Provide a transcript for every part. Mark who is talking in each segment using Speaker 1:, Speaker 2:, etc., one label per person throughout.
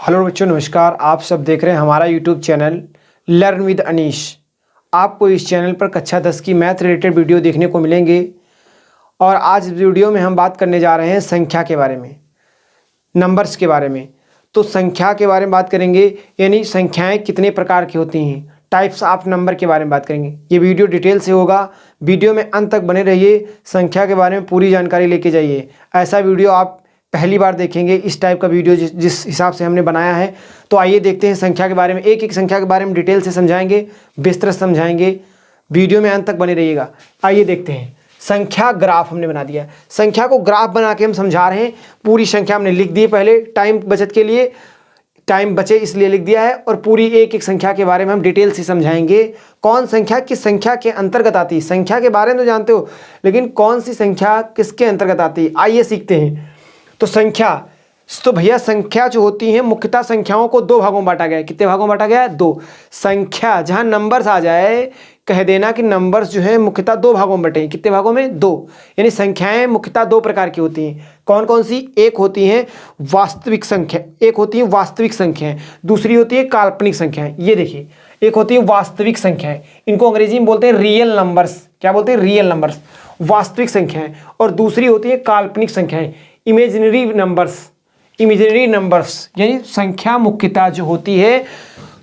Speaker 1: Hello बच्चों, नमस्कार। आप सब देख रहे हैं हमारा YouTube channel learn with Anish. आपको इस चैनल पर कक्षा 10 की मैथ रिलेटेड वीडियो देखने को मिलेंगे और आज वीडियो में हम बात करने जा रहे हैं संख्या के बारे में, नंबर्स के बारे में। तो संख्या के बारे में बात करेंगे, यानी संख्याएं कितने प्रकार की होती हैं, टाइप्स ऑफ नंबर के बारे में बात करेंगे। ये वीडियो डिटेल से होगा, वीडियो में अंत तक बने रहिए। संख्या के बारे में पूरी जानकारी लेके जाइए। ऐसा वीडियो आप पहली बार देखेंगे, इस टाइप का वीडियो जिस हिसाब से हमने बनाया है। तो आइए देखते हैं संख्या के बारे में, एक एक संख्या के बारे में डिटेल से समझाएंगे, विस्तृत समझाएंगे। वीडियो में अंत तक बने रहिएगा। आइए देखते हैं। संख्या ग्राफ हमने बना दिया है। संख्या को ग्राफ बना के हम समझा रहे हैं। पूरी संख्या हमने लिख दी है, पहले टाइम बचत के लिए, टाइम बचे इसलिए लिख दिया है। और पूरी एक एक संख्या के बारे में हम डिटेल से समझाएंगे। कौन संख्या किस संख्या के अंतर्गत आती है, संख्या के बारे में तो जानते हो, लेकिन कौन सी संख्या किसके अंतर्गत आती है, आइए सीखते हैं। तो संख्या, तो भैया संख्या जो होती है, मुख्यतः संख्याओं को दो भागों में बांटा गया है। कितने भागों में बांटा गया है? दो। संख्या जहां नंबर्स आ जाए, कह देना कि नंबर्स जो है मुख्यतः दो भागों में बटे हैं। कितने भागों में? दो। यानी संख्याएं मुख्यतः दो प्रकार की होती हैं। कौन कौन सी? एक होती हैं वास्तविक संख्या, एक होती है वास्तविक संख्याएं, दूसरी होती है काल्पनिक संख्याएं। ये देखिए, एक होती है वास्तविक संख्याएं, इनको अंग्रेजी में बोलते हैं रियल नंबर्स। क्या बोलते हैं? रियल नंबर्स, वास्तविक संख्याएं। और दूसरी होती है काल्पनिक संख्याएं, इमेजिनरी नंबर्स। इमेजिनरी नंबर्स यानी संख्या मुख्यतः जो होती है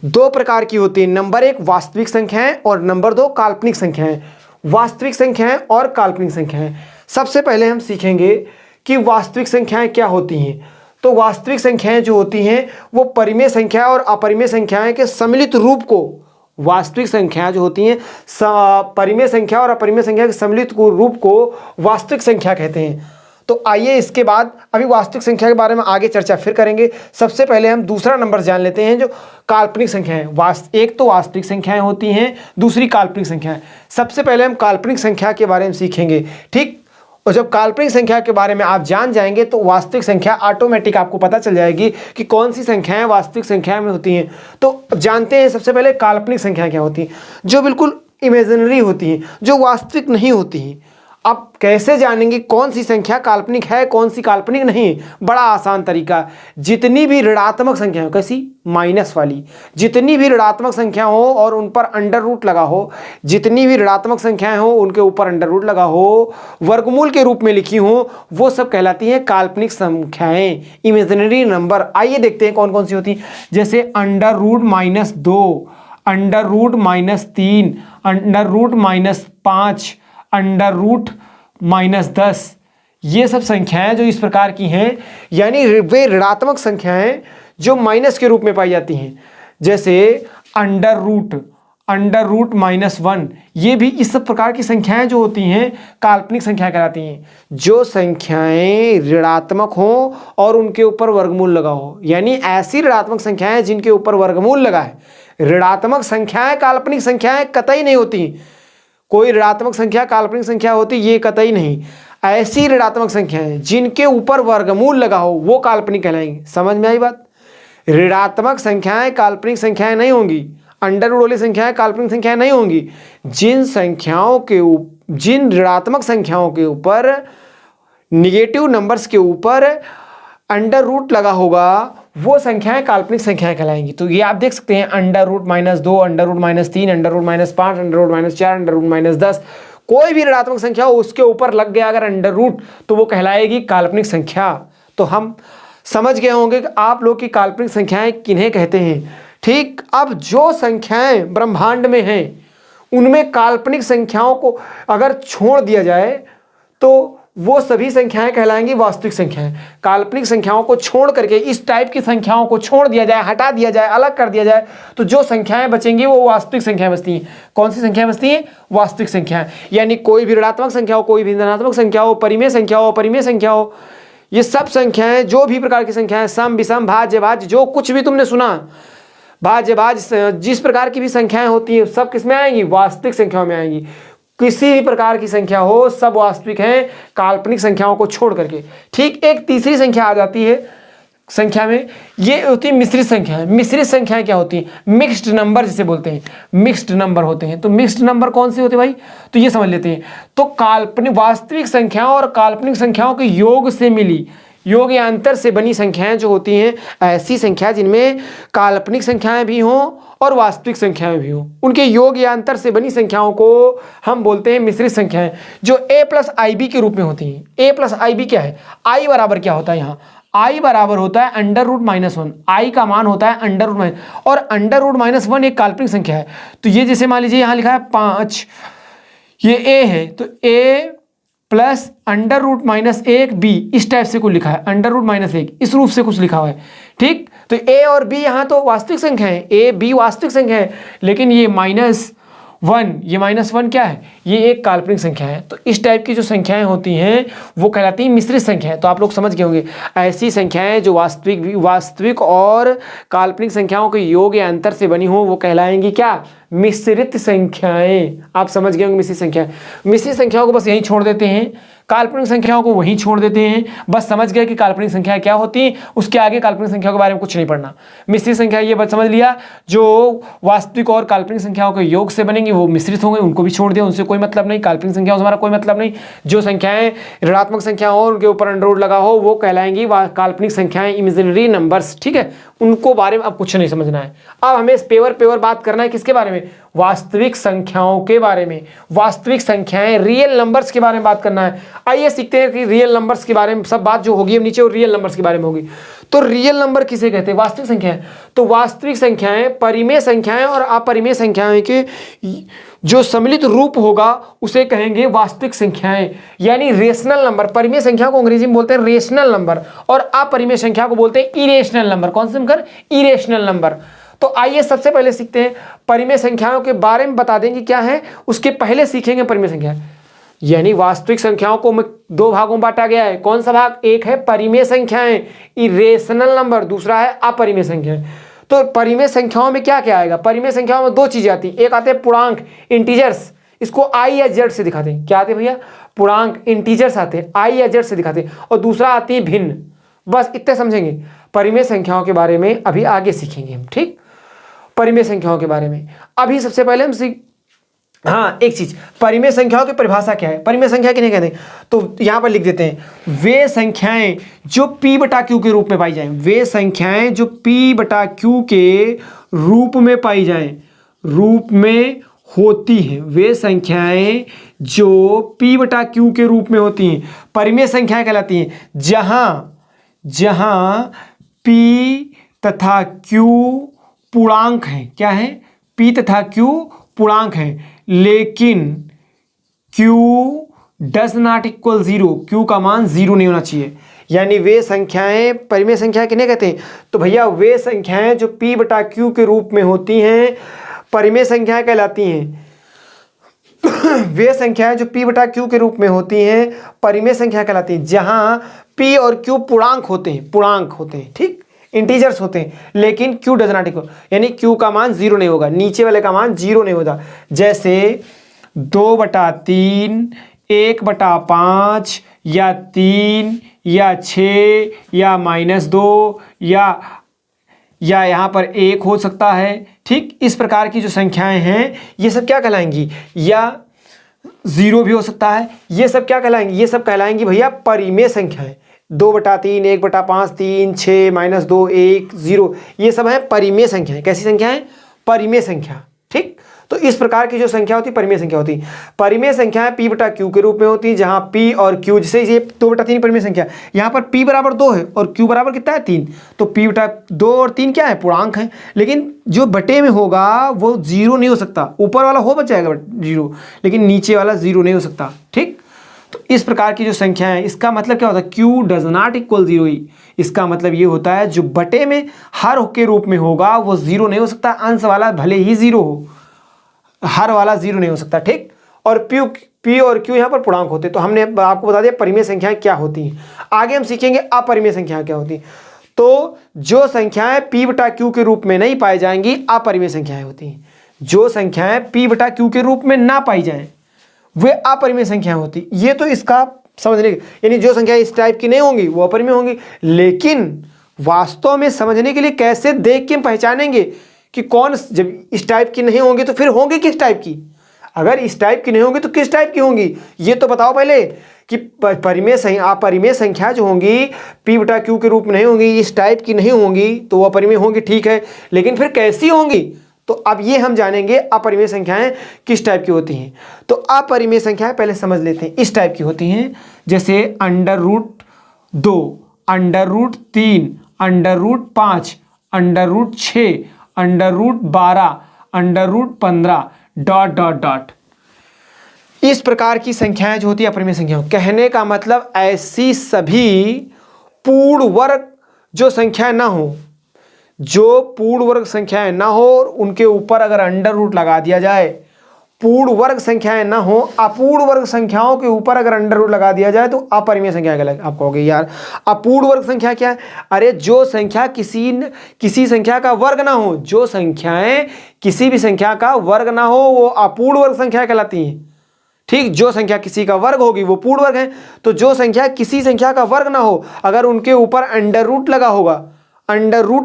Speaker 1: दो प्रकार की होती है। नंबर एक वास्तविक संख्याएं और नंबर दो काल्पनिक संख्याएं। वास्तविक संख्याएं और काल्पनिक संख्याएं। सबसे पहले हम सीखेंगे कि वास्तविक संख्याएं क्या होती हैं। तो वास्तविक संख्याएं जो होती हैं वो परिमेय संख्या और अपरिमेय संख्याएं के सम्मिलित रूप को, वास्तविक संख्या जो होती हैं परिमेय संख्या और अपरिमेय संख्या के सम्मिलित रूप को वास्तविक संख्या कहते हैं। तो आइए इसके बाद अभी वास्तविक संख्या के बारे में आगे चर्चा फिर करेंगे। सबसे पहले हम दूसरा नंबर जान लेते हैं जो काल्पनिक संख्या है। एक तो वास्तविक संख्याएं होती हैं, दूसरी काल्पनिक संख्याएं। सबसे पहले हम काल्पनिक संख्या के बारे में सीखेंगे, ठीक। और जब काल्पनिक संख्या के बारे में आप जान जाएंगे तो वास्तविक संख्या ऑटोमेटिक आपको पता चल जाएगी कि कौन सी संख्याएं वास्तविक संख्या में होती हैं। तो जानते हैं सबसे पहले काल्पनिक संख्या क्या होती है, जो बिल्कुल इमेजिनरी होती हैं, जो वास्तविक नहीं होती हैं। अब कैसे जानेंगे कौन सी संख्या काल्पनिक है, कौन सी काल्पनिक नहीं? बड़ा आसान तरीका। जितनी भी ऋणात्मक संख्या हो, कैसी? माइनस वाली। जितनी भी ऋणात्मक संख्या हो और उन पर अंडर रूट लगा हो, जितनी भी ऋणात्मक संख्याएं हो उनके ऊपर अंडर रूट लगा हो, वर्गमूल के रूप में लिखी हो, वो सब कहलाती हैं काल्पनिक संख्याएं, इमेजिनरी नंबर। आइए देखते हैं कौन कौन सी होती हैं। जैसे under root -2, under root -3, under root -5, under root -10। ये सब संख्याएं जो इस प्रकार की हैं, यानी वे ऋणात्मक संख्याएं जो माइनस के रूप में पाई जाती हैं। जैसे अंडर रूट -1, ये भी इस सब प्रकार की संख्याएं जो होती हैं काल्पनिक संख्या कहलाती हैं। जो संख्याएं ऋणात्मक हो और उनके ऊपर वर्गमूल लगा हो, यानी ऐसी ऋणात्मक संख्याएं जिनके ऊपर वर्गमूल लगा है। ऋणात्मक संख्याएं काल्पनिक संख्याएं कतई नहीं होती। कोई ऋणात्मक संख्या काल्पनिक संख्या होती ये कतई नहीं। ऐसी ऋणात्मक संख्याएं जिनके ऊपर वर्गमूल लगा हो वो काल्पनिक कहलाएंगी। समझ में आई बात? ऋणात्मक संख्याएं काल्पनिक संख्याएं नहीं होंगी, अंडर रूट वाली संख्याएं काल्पनिक संख्याएं नहीं होंगी। जिन ऋणात्मक संख्याओं के ऊपर, निगेटिव नंबर्स के ऊपर अंडर रूट लगा होगा वो संख्याएं काल्पनिक संख्याएं कहलाएंगी। तो ये आप देख सकते हैं, under root -2, under root -3, under root -5, under root -4, under root -10। कोई भी ऋणात्मक संख्या हो उसके ऊपर लग गया अगर अंडर रूट तो वो कहलाएगी काल्पनिक संख्या। तो हम समझ गए होंगे कि आप लोग की काल्पनिक संख्याएं किन्हें कहते हैं, ठीक। अब जो संख्याएं ब्रह्मांड में हैं उनमें काल्पनिक संख्याओं को अगर छोड़ दिया जाए तो वो सभी संख्याएं कहलाएंगी वास्तविक संख्याएं। काल्पनिक संख्याओं को छोड़ करके, इस टाइप की संख्याओं को छोड़ दिया जाए, हटा दिया जाए, अलग कर दिया जाए, तो जो संख्याएं बचेंगी वो वास्तविक संख्याएं बचती हैं। कौन सी संख्याएं बचती हैं? वास्तविक संख्याएं। यानी कोई भी ऋणात्मक संख्या हो, कोई भी धनात्मक संख्या हो, परिमेय संख्या हो, अपरिमेय संख्या हो, ये सब संख्याएं, जो भी प्रकार की संख्याएं, सम विषम भाज्य भाज्य, जो कुछ भी तुमने सुना, भाज्य भाज्य, जिस प्रकार की भी संख्याएं होती हैं सब किस में आएंगी? वास्तविक संख्याओं में आएंगी। किसी भी प्रकार की संख्या हो सब वास्तविक हैं काल्पनिक संख्याओं को छोड़ करके, ठीक। एक तीसरी संख्या आ जाती है संख्या में, ये होती है मिश्रित संख्या। मिश्रित संख्याएं क्या होती हैं? मिक्स्ड नंबर जिसे बोलते हैं, मिक्स्ड नंबर होते हैं। तो मिक्स्ड नंबर कौन से होते हैं भाई? तो ये समझ लेते हैं। तो काल्पनिक वास्तविक संख्याओं और काल्पनिक संख्याओं के योग से मिली योग या अंतर से बनी संख्याएं जो होती हैं, ऐसी संख्या जिनमें काल्पनिक संख्याएं भी हों और वास्तविक संख्याएं भी हों, उनके योग या अंतर से बनी संख्याओं को हम बोलते हैं मिश्रित संख्याएं, जो a प्लस आई बी के रूप में होती हैं। a प्लस आई बी क्या है? i बराबर क्या होता है? यहाँ i बराबर होता है अंडर रूट -1। i का मान होता है अंडर रूट माइनस, और अंडर रूट -1 एक काल्पनिक संख्या है। तो ये जैसे मान लीजिए यहाँ लिखा है 5, ये a है, तो a plus under root -1 b, इस टाइप से कुछ लिखा है, अंडर रूट -1 इस रूप से कुछ लिखा हुआ है। ठीक, तो a और b यहाँ तो वास्तविक संख्या है, a b वास्तविक संख्या है, लेकिन ये -1, ये -1 क्या है? ये एक काल्पनिक संख्या है। तो इस टाइप की जो संख्याएं होती हैं वो कहलाती हैं मिश्रित संख्याएं। तो आप लोग समझ गए होंगे, ऐसी संख्याएं जो वास्तविक और काल्पनिक संख्याओं के योग या अंतर से बनी हो वो कहलाएंगी क्या? मिश्रित संख्याएं। आप समझ गए होंगे मिश्रित संख्याएं। मिश्रित संख्याओं को बस यहीं छोड़ देते हैं, काल्पनिक संख्याओं को वहीं छोड़ देते हैं। बस समझ गए कि काल्पनिक संख्या क्या होती है, उसके आगे काल्पनिक संख्या के बारे में कुछ नहीं पढ़ना। मिश्रित संख्या ये बस समझ लिया, जो वास्तविक और काल्पनिक संख्याओं के योग से बनेंगी वो मिश्रित होंगे, उनको भी छोड़ दिया, उनसे कोई मतलब नहीं। काल्पनिक संख्याओं से हमारा कोई मतलब नहीं। जो संख्याएं ऋणात्मक संख्या हो, उनके ऊपर अंडर रूट लगा हो, वो कहलाएंगी काल्पनिक संख्याएं, इमेजिनरी नंबर्स। ठीक है, उनको बारे में अब कुछ नहीं समझना है। अब हमें पेवर बात करना है किसके बारे में? वास्तविक संख्याओं के बारे में। वास्तविक संख्याएं, रियल नंबर्स के बारे में बात करना है। आइए सीखते हैं कि रियल नंबर्स के बारे में सब बात जो होगी नीचे वो रियल नंबर्स के बारे में होगी। तो रियल नंबर किसे कहते हैं? वास्तविक संख्याएं। तो वास्तविक संख्याएं परिमेय संख्याएं और अपरिमेय संख्याएं के जो सम्मिलित रूप होगा उसे कहेंगे वास्तविक संख्याएं, यानी रेशनल नंबर। परिमेय संख्या को अंग्रेजी में बोलते हैं रेशनल नंबर, और अपरिमेय संख्या को बोलते हैं इरेशनल नंबर। कौन से नंबर? Irrational number. तो आइए सबसे पहले सीखते हैं परिमेय संख्याओं के बारे में, बता देंगे क्या है, उसके पहले सीखेंगे परिमेय संख्या। यानी वास्तविक संख्याओं को दो भागों में बांटा गया है। कौन सा भाग? एक है परिमेय संख्याएं, इरेशनल नंबर, दूसरा है अपरिमेय संख्याएं। तो परिमेय संख्याओं में क्या क्या आएगा? परिमेय संख्याओं में दो चीजें आती हैं, एक आते हैं पूर्णांक, इंटीजर्स, इसको आई या जेड से दिखाते हैं। क्या आते हैं भैया? पूर्णांक, इंटीजर्स आते हैं, आई या जेड से दिखाते हैं। और दूसरा आती है भिन्न। बस इतने समझेंगे। परिमेय संख्याओं के बारे में अभी आगे सीखेंगे हम। ठीक, परिमेय संख्याओं के बारे में अभी सबसे पहले हम हाँ, एक चीज, परिमेय संख्याओं की परिभाषा क्या है? परिमेय संख्या किन्हें कहते हैं? तो यहां पर लिख देते हैं, वे संख्याएं जो p बटा q के रूप में पाई जाएं। वे संख्याएं जो p बटा q के रूप में पाई जाएं, रूप में होती हैं। वे संख्याएं जो p बटा q के रूप में होती हैं परिमेय संख्याएं कहलाती हैं। जहां p तथा q पूर्णांक हैं। क्या है? p तथा q पूर्णांक हैं, लेकिन q does not equal 0, q का मान 0 नहीं होना चाहिए। यानी वे संख्याएं परिमेय संख्या किन्हें कहते हैं? तो भैया वे संख्याएं जो p बटा q के रूप में होती हैं परिमेय संख्याएं कहलाती हैं। वे संख्याएं जो p बटा q के रूप में होती हैं परिमेय संख्या कहलाती हैं, जहां p और q पूर्णांक होते हैं। ठीक, इंटीजर्स होते हैं, लेकिन q डज नॉट इक्वल, यानी q का मान 0 नहीं होगा, नीचे वाले का मान 0 नहीं होता। जैसे 2/3, 1/5 या 3 या 6 या -2 या यहाँ पर 1 हो सकता है। ठीक, इस प्रकार की जो संख्याएं हैं ये सब क्या कहलाएंगी? या 0 भी हो सकता है। ये सब क्या कहलाएंगी? ये सब कहलाएंगी भैया परिमेय संख्याएं। 2/3, 1/5, 3, 6, -2, 1, 0, ये सब है परिमेय संख्याएं। कैसी संख्याएं? परिमेय संख्या। ठीक, तो इस प्रकार की जो संख्या होती है परिमेय संख्या होती है। परिमेय संख्याएं p बटा q के रूप में होती है, जहां p और q, जैसे ये 2/3 परिमेय संख्या, यहाँ पर p बराबर 2 है और q बराबर कितना है? 3। तो p बटा 2 और 3 क्या है? पूर्णांक है, लेकिन जो बटे में होगा वो 0 नहीं हो सकता। ऊपर वाला हो बच जाएगा 0, लेकिन नीचे वाला 0 नहीं हो सकता। ठीक, तो इस प्रकार की जो संख्या है, इसका मतलब क्या होता है? q डज नॉट इक्वल 0 ही। इसका मतलब ये होता है जो बटे में हर के रूप में होगा वो 0 नहीं हो सकता। अंश वाला भले ही 0 हो, हर वाला 0 नहीं हो सकता। ठीक, और p और q यहाँ पर पूर्णांक होते। तो हमने आपको बता दिया परिमेय संख्याएं क्या होती हैं। आगे हम सीखेंगे अपरिमेय संख्याएं क्या होती हैं। तो जो संख्याएं p बटा q के रूप में नहीं पाई जाएंगी अपरिमेय संख्याएं होती हैं। जो संख्याएं p बटा q के रूप में ना पाई जाएं वे अपरिमेय संख्या होती। ये तो इसका समझने, यानी जो संख्या इस टाइप की नहीं होंगी वो अपरिमेय होंगी। लेकिन वास्तव में समझने के लिए कैसे देख के पहचानेंगे कि कौन, जब इस टाइप की नहीं होंगी तो फिर होंगी किस टाइप की? अगर इस टाइप की नहीं होंगी तो किस टाइप की होंगी? ये तो बताओ पहले कि अपरिमेय संख्या जो होंगी P बटा Q के रूप में नहीं होंगी, इस टाइप की नहीं होंगी, तो वो अपरिमेय होंगी, ठीक है, लेकिन फिर कैसी होंगी? तो अब ये हम जानेंगे अपरिमेय संख्याएं किस टाइप की होती हैं। तो अपरिमेय संख्याएं पहले समझ लेते हैं, इस टाइप की होती हैं, जैसे √2, √3, √5, √6, √12, √15 डॉट डॉट डॉट। इस प्रकार की संख्याएं जो होती है अपरिमेय संख्याओं, कहने का मतलब ऐसी सभी पूर्ण वर्ग जो संख्याएं ना हो, जो पूर्ण वर्ग संख्याएं ना हो और उनके ऊपर अगर अंडर रूट लगा दिया जाए, पूर्ण वर्ग संख्याएं ना हो, अपूर्ण वर्ग संख्याओं के ऊपर अगर अंडर रूट लगा दिया जाए तो अपरिमेय संख्या कहलाएगी। आप कहोगे यार अपूर्ण वर्ग संख्या क्या है? अरे जो संख्या किसी संख्या का वर्ग ना हो, जो संख्याएं किसी भी संख्या का वर्ग ना हो वो अपूर्ण वर्ग संख्या कहलाती हैं। ठीक, जो संख्या किसी का वर्ग होगी वो पूर्ण वर्ग है। तो जो संख्या किसी संख्या का वर्ग ना हो, अगर उनके ऊपर अंडर रूट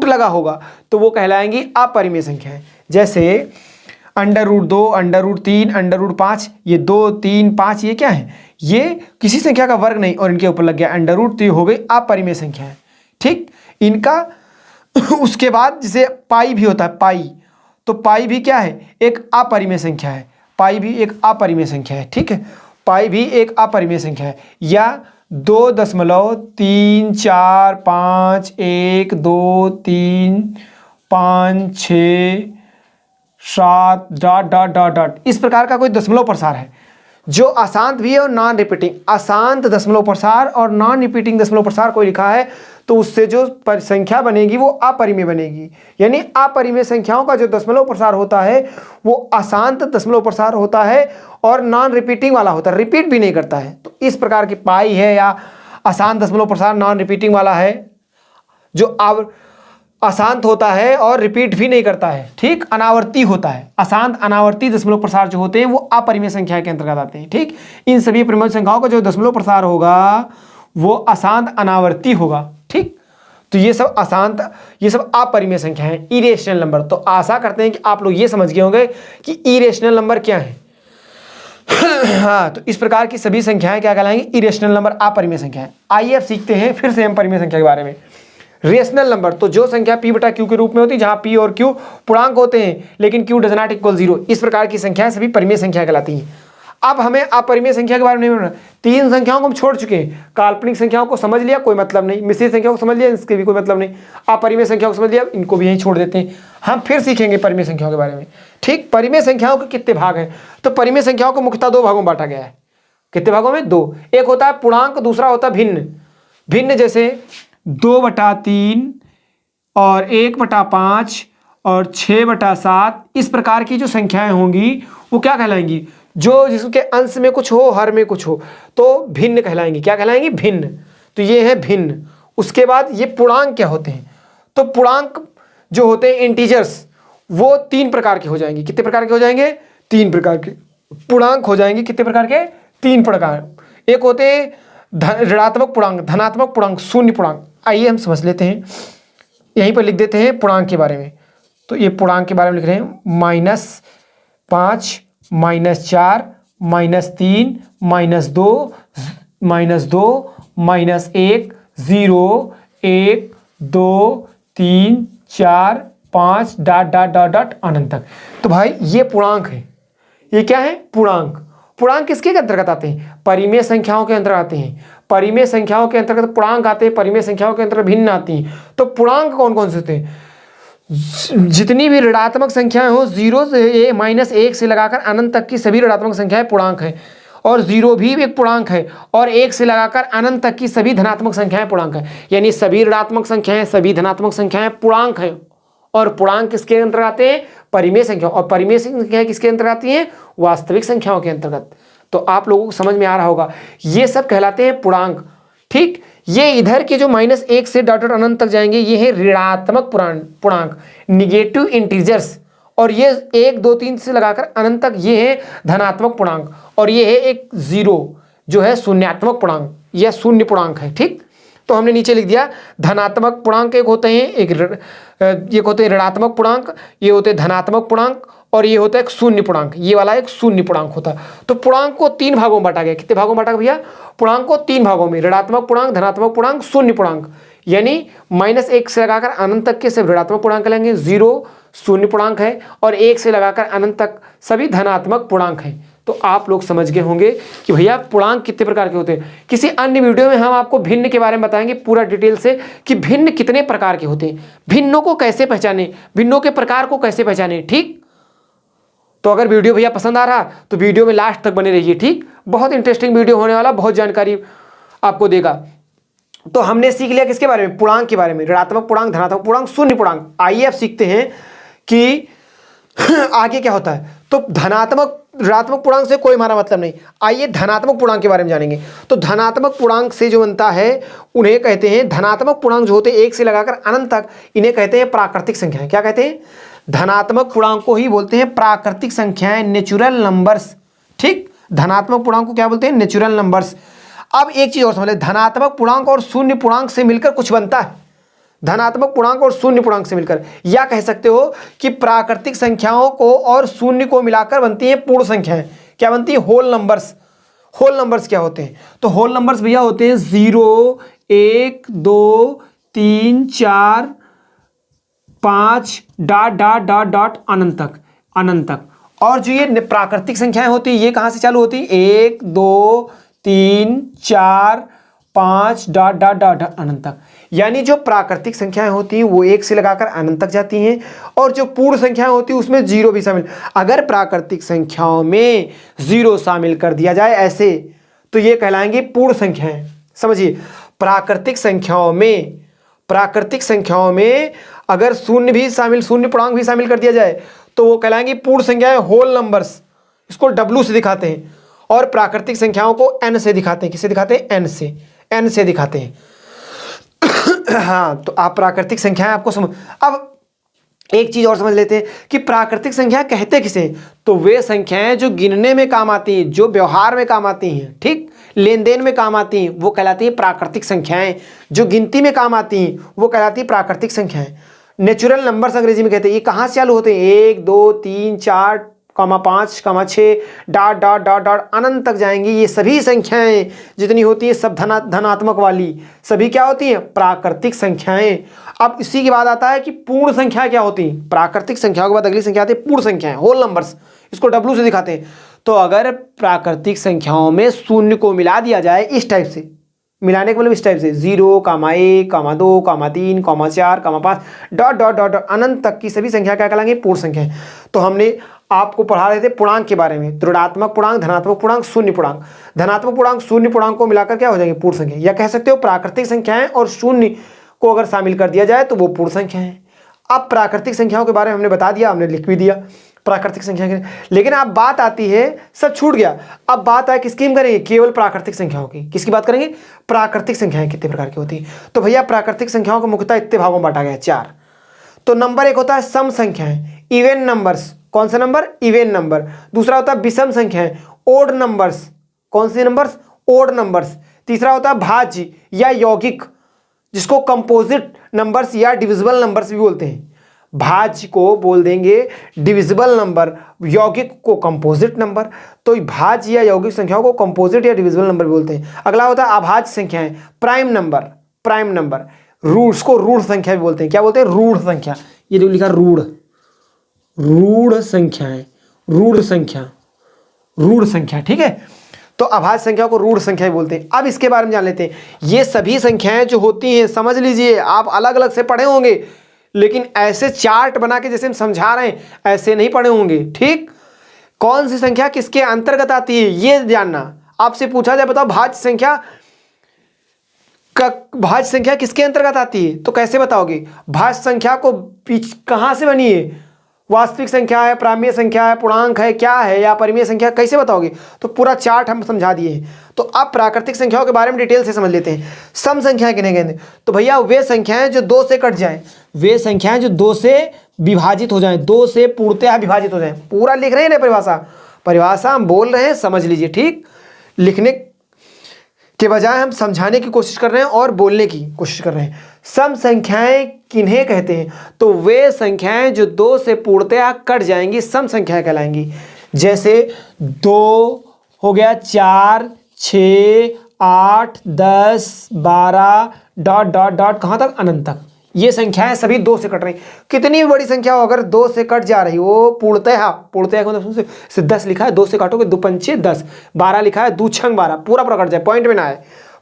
Speaker 1: लगा होगा तो वो कहलाएंगी अपरिमेय संख्याएं। जैसे √2, √3, √5, ये 2, 3, 5 ये क्या है? ये किसी संख्या का वर्ग नहीं और इनके ऊपर लग गया अंडर रूट, तो ये हो गई अपरिमेय संख्याएं। ठीक, इनका उसके बाद जैसे पाई भी होता है, पाई, तो पाई भी क्या है? एक अपरिमेय संख्या है, पाई भी एक अपरिमेय संख्या है। ठीक है, पाई भी एक अपरिमेय संख्या है। या 2.345 1 2 3 5 6 7 डॉट डॉट डॉट डॉट, इस प्रकार का कोई दशमलव प्रसार है जो अशांत भी है और नॉन रिपीटिंग। अशांत दशमलव प्रसार और नॉन रिपीटिंग दशमलव प्रसार कोई लिखा है तो उससे जो संख्या बनेगी वो अपरिमेय बनेगी। यानी अपरिमेय संख्याओं का जो दशमलव प्रसार होता है वो अशांत दशमलव प्रसार होता है और नॉन रिपीटिंग वाला होता है, रिपीट भी नहीं करता है। तो इस प्रकार की पाई है या अशांत दशमलव प्रसार नॉन रिपीटिंग वाला है, जो अशांत होता है और रिपीट भी नहीं करता है। ठीक, अनावर्ती होता है। अशांत अनावर्ती दशमलव प्रसार जो होते हैं वो अपरिमेय संख्या के अंतर्गत आते हैं। ठीक, इन सभी परिमेय संख्याओं का जो दशमलव प्रसार होगा वो अशांत अनावर्ती होगा। ठीक, तो ये सब अपरिमेय संख्या है, इरेशनल नंबर। तो आशा करते हैं कि आप लोग ये समझ गए होंगे कि इरेशनल नंबर क्या है। हाँ, तो इस प्रकार की सभी संख्याएं क्या कहलाएंगी? इरेशनल नंबर, अपरिमेय संख्याएं। आइए अब सीखते हैं फिर से हम परिमेय संख्या के बारे में। रेशनल नंबर, तो जो संख्या P बटा Q के रूप में होती है, जहां P और Q पूर्णांक होते हैं लेकिन Q डज नॉट इक्वल 0, इस प्रकार की संख्याएं सभी परिमेय संख्या कहलाती हैं। अब हमें अपरिमेय संख्या के बारे में नहीं बोलना। 3 संख्याओं को हम छोड़ चुके हैं। काल्पनिक संख्याओं को समझ लिया, कोई मतलब नहीं। मिश्रित संख्याओं को समझ लिया, इसके भी कोई मतलब नहीं। अपरिमेय संख्याओं को समझ लिया, इनको भी यहीं छोड़ देते हैं। हम फिर सीखेंगे परिमेय संख्याओं के बारे में। ठीक, परिमेय संख्याओं के कितने भाग हैं? तो परिमेय संख्याओं को मुख्यतः 2 भागों में बांटा गया है। कितने भागों में? 2। एक होता है पूर्णांक, दूसरा होता है भिन्न। भिन्न जैसे 2/3 और 1/5 और 6/7, इस प्रकार की जो संख्याएं होंगी वो क्या कहलाएंगी? जो जिसके अंश में कुछ हो, हर में कुछ हो, तो भिन्न कहलाएंगी। क्या कहलाएंगी? भिन्न। तो ये है भिन्न। उसके बाद ये पूर्णांक क्या होते हैं? तो पूर्णांक जो होते हैं इंटीजर्स, वो 3 प्रकार के हो जाएंगे। कितने प्रकार के हो जाएंगे? 3 प्रकार के पूर्णांक हो जाएंगे। कितने प्रकार के? 3 प्रकार। एक होते हैं ऋणात्मक पूर्णांक, धनात्मक पूर्णांक, शून्य पूर्णांक। आइए हम समझ लेते हैं, यहीं पर लिख देते हैं पूर्णांक के बारे में। तो ये पूर्णांक के बारे में लिख रहे हैं -5, -4, -3, -2, -1, 0, 1, 2, 3, 4, 5 डॉट डॉट डॉट डॉट अनंत तक। तो भाई ये पूर्णांक है। ये क्या है? पूर्णांक। पूर्णांक किसके अंतर्गत आते हैं? परिमेय संख्याओं के अंतर्गत आते हैं। परिमेय संख्याओं के अंतर्गत पूर्णांक आते हैं, परिमेय संख्याओं के अंतर्गत भिन्न आती हैं। तो पूर्णांक कौन कौन से होते हैं? जितनी भी ऋणात्मक संख्याएं हो, 0 से -1 से लगाकर अनंत तक की सभी ऋणात्मक संख्याएं पूर्णांक है। और 0 भी एक पूर्णांक है। और 1 से लगाकर अनंत तक की सभी धनात्मक संख्याएं पूर्णांक है। यानी सभी ऋणात्मक संख्याएं, सभी धनात्मक संख्याएं पूर्णांक है। और पूर्णांक किसके अंतर्गत आते हैं? परिमेय संख्या। और परिमेय संख्याएं किसके अंतर्गत आती हैं? वास्तविक संख्याओं के अंतर्गत। तो आप लोगों को समझ में आ रहा होगा, ये सब कहलाते हैं पूर्णांक। ठीक, ये इधर के जो -1 से डॉट डॉट अनंत तक जाएंगे, ये है ऋणात्मक पूर्णांक, निगेटिव इंटीजर्स। और ये 1, 2, 3 से लगाकर अनंत तक ये है धनात्मक पूर्णांक। और ये है एक 0 जो है शून्यात्मक पूर्णांक या शून्य पूर्णांक है। ठीक, तो हमने नीचे लिख दिया धनात्मक पूर्णांक एक होते हैं, एक होते हैं ऋणात्मक पूर्णांक, ये होते हैं धनात्मक पूर्णांक, और ये होता है एक शून्य पूर्णांक, ये वाला एक शून्य पूर्णांक होता है। तो पूर्णांक को 3 भागों में बांटा गया। कितने भागों में बांटा भैया? पूर्णांक को 3 भागों में, ऋणात्मक पूर्णांक, धनात्मक पूर्णांक, शून्य पूर्णांक। यानी -1 से लगाकर अनंत तक के सब ऋणात्मक पूर्णांक लेंगे, 0 शून्य पूर्णांक है, और 1 से लगाकर अनंत तक सभी धनात्मक पूर्णांक हैं। तो आप लोग समझ गए होंगे कि भैया पूर्णांक कितने प्रकार के होते हैं। किसी अन्य वीडियो में हम आपको भिन्न के बारे में बताएंगे पूरा डिटेल से कि भिन्न कितने प्रकार के होते हैं, भिन्नों को कैसे पहचाने, भिन्नों के प्रकार को कैसे पहचाने। ठीक, तो अगर वीडियो भैया पसंद आ रहा तो वीडियो में लास्ट तक बने रहिए। ठीक, बहुत इंटरेस्टिंग वीडियो होने वाला, बहुत जानकारी आपको देगा। तो हमने सीख लिया किसके बारे में? पूर्णांक के बारे में, ऋणात्मक पूर्णांक, धनात्मक पूर्णांक, शून्य पूर्णांक। आइए अब सीखते हैं कि आगे क्या होता है। तो धनात्मक ऋणात्मक पूर्णांक से कोई हमारा मतलब नहीं। आइए धनात्मक पूर्णांक के बारे में जानेंगे। तो धनात्मक पूर्णांक से जो बनता है उन्हें कहते हैं, धनात्मक पूर्णांक जो होते हैं 1 से लगाकर अनंत तक, इन्हें कहते हैं प्राकृतिक संख्याएं। क्या कहते हैं? धनात्मक पूर्णांक को ही बोलते हैं प्राकृतिक संख्याएं, नेचुरल नंबर्स। ठीक, धनात्मक पूर्णांक को क्या बोलते हैं? Natural numbers. अब एक चीज और समझ ले, धनात्मक पूर्णांक और शून्य पूर्णांक से मिलकर कुछ बनता है। धनात्मक पूर्णांक और शून्य पूर्णांक से मिलकर, या कह सकते हो कि प्राकृतिक संख्याओं को और शून्य को मिलाकर बनती है पूर्ण संख्याएं। क्या बनती है? Whole numbers. होल नंबर्स क्या होते हैं? तो होल नंबर्स भैया होते हैं 0, 1, 2, 3, 4, 5 डॉट डॉट डॉट डॉट अनंत तक, अनंत तक। और जो ये प्राकृतिक संख्याएं होती है ये कहां से चालू होती है? 1, 2, 3, 4, 5 डॉट डॉट डॉट अनंत तक। यानी जो प्राकृतिक संख्याएं होती हैं वो 1 से लगाकर अनंत तक जाती हैं, और जो पूर्ण संख्याएं होती हैं उसमें 0 भी शामिल। अगर प्राकृतिक संख्याओं में 0 शामिल कर दिया जाए ऐसे, तो ये कहलाएंगी पूर्ण संख्याएं। समझिए, प्राकृतिक संख्याओं में अगर शून्य भी शामिल, शून्य पूर्णांक भी शामिल कर दिया जाए तो वो कहलाएंगी पूर्ण संख्याएं, होल नंबर्स। इसको W से दिखाते हैं, और प्राकृतिक संख्याओं को N से दिखाते हैं। किससे दिखाते हैं? N से दिखाते हैं। हाँ, तो आप प्राकृतिक संख्याएं आपको समझ। अब एक चीज और समझ लेते हैं कि प्राकृतिक संख्या कहते किसे? तो वे संख्याएं जो गिनने में काम आती हैं, जो व्यवहार में काम आती हैं, ठीक, लेन देन में काम आती हैं, वो कहलाती है प्राकृतिक संख्याएं। जो गिनती में काम आती हैं वो कहलाती है प्राकृतिक संख्याएं। नेचुरल नंबर्स अंग्रेजी में कहते हैं। ये कहाँ से चालू होते हैं? 1, 2, 3, 4, 5, 6 डॉट डॉट डॉट डॉट अनंत तक जाएंगी। ये सभी संख्याएं जितनी होती है सब धनात्मक वाली, सभी क्या होती हैं? प्राकृतिक संख्याएं। अब इसी के बाद आता है कि पूर्ण संख्या क्या होती है। प्राकृतिक संख्याओं के बाद अगली संख्या आती है पूर्ण संख्याएं, होल नंबर्स। इसको W से दिखाते हैं। तो अगर प्राकृतिक संख्याओं में शून्य को मिला दिया जाए इस टाइप से, मिलाने का मतलब इस टाइप से 0, 1, 2, 3, 4, 5 डॉट डॉट डॉट अनंत तक की सभी संख्या क्या कहलाएंगे? पूर्ण संख्याएं। तो हमने आपको पढ़ा रहे थे पूर्णांक के बारे में, ऋणात्मक पूर्णांक, धनात्मक पूर्णांक, शून्य पूर्णांक। धनात्मक पूर्णांक शून्य पूर्णांक को मिलाकर क्या हो जाएंगे? पूर्ण संख्या। या कह सकते हो प्राकृतिक संख्याएं और शून्य को अगर शामिल कर दिया जाए तो वो पूर्ण संख्या है। अब प्राकृतिक संख्याओं के बारे में हमने बता दिया, हमने लिख भी दिया प्राकृतिक संख्या के। लेकिन अब बात आती है, सब छूट गया, अब बात है किसकी हम करेंगे? केवल प्राकृतिक संख्याओं की। किसकी बात करेंगे? प्राकृतिक संख्याएं कितने प्रकार की होती हैं। तो भैया प्राकृतिक संख्याओं को मुख्यतः इतने भागों में बांटा गया है, 4। तो नंबर एक होता है सम संख्याएं, इवन नंबर्स। कौन से नंबर? Even number. दूसरा होता है विषम संख्याएं, ओड नंबर्स। कौन से नंबर्स? Odd numbers. तीसरा होता है भाज्य या यौगिक, जिसको कंपोजिट नंबर्स या डिविजिबल नंबर्स भी बोलते हैं। भाज्य को बोल देंगे डिविजिबल नंबर, यौगिक को कंपोजिट नंबर। तो भाज्य या यौगिक संख्याओं को कंपोजिट या डिविजिबल नंबर भी बोलते हैं। अगला होता है अभाज्य संख्याएं, prime number. Prime number roots को रूढ़ संख्या भी बोलते हैं। क्या बोलते हैं? रूढ़ संख्या। ये जो लिखा रूढ़, रूढ़ संख्याएं, रूढ़ संख्या, रूढ़ संख्या, ठीक है। तो अभाज्य संख्या को रूढ़ संख्या भी बोलते हैं। अब इसके बारे में जान लेते हैं। ये सभी संख्याएं जो होती हैं, समझ लीजिए, आप अलग अलग से पढ़े होंगे, लेकिन ऐसे चार्ट बना के जैसे हम समझा रहे हैं ऐसे नहीं पढ़े होंगे, ठीक। कौन सी संख्या किसके अंतर्गत आती है ये जानना। आपसे पूछा जाए बताओ भाज्य संख्या किसके अंतर्गत आती है, तो कैसे बताओगे? भाज्य संख्या को कहां से बनी है? वास्तविक संख्या है, प्रामेय संख्या है, पूर्णांक है, क्या है, या परिमेय संख्या, कैसे बताओगे? तो पूरा चार्ट हम समझा दिए हैं। तो अब प्राकृतिक संख्याओं के बारे में डिटेल से समझ लेते हैं। सम संख्या किन्हें कहते हैं? तो भैया वे संख्याएं जो 2 से कट जाएं, वे संख्याएं जो 2 से विभाजित हो जाएं, 2 से पूर्णतः विभाजित हो जाएं। पूरा लिख रहे हैं ना, परिभाषा हम बोल रहे हैं, समझ लीजिए, ठीक। लिखने के बजाय हम समझाने की कोशिश कर रहे हैं और बोलने की कोशिश कर रहे हैं। सम संख्याएं किन्हें कहते हैं? तो वे संख्याएं जो 2 से पूर्णतया कट जाएंगी सम संख्याएं कहलाएंगी। जैसे 2 हो गया, 4, 6, 8, 10, 12 डॉट डॉट डॉट कहाँ तक, अनंत तक। ये संख्याएं सभी 2 से कट रही। कितनी भी बड़ी संख्या हो अगर 2 से कट जा रही वो पूर्णतः का मतलब से 10 लिखा है, 2 से काटोगे 2 पंचे 10, 12 लिखा है 2 छंग 12, पूरा पूरा कट जाए, पॉइंट में ना आए,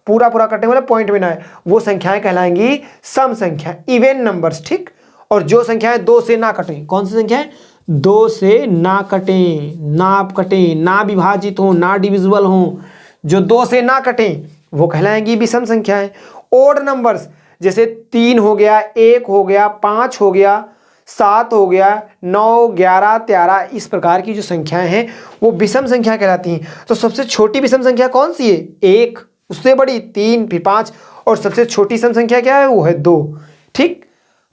Speaker 1: पूरा पूरा कटने वाला पॉइंट में ना आए, वो संख्याएं कहलाएंगी सम संख्या, इवन नंबर्स। ठीक। और जो संख्याएं 2 से ना कटें, कौन सी संख्याएं? 2 से ना कटें, ना कटें, ना विभाजित हो, ना डिविजिबल हो, जो 2 से ना कटें वो कहलाएंगी विषम संख्याएं। ओड नंबर्स जैसे 3 हो गया, 1 हो गया, 5 हो गया, 7 हो गया, 9, 11, 13, इस प्रकार की जो संख्याएं हैं वो विषम संख्या कहलाती हैं। तो सबसे छोटी विषम संख्या कौन सी है? 1, उससे बड़ी 3, फिर 5, और सबसे छोटी सम संख्या क्या है? वो है 2। ठीक।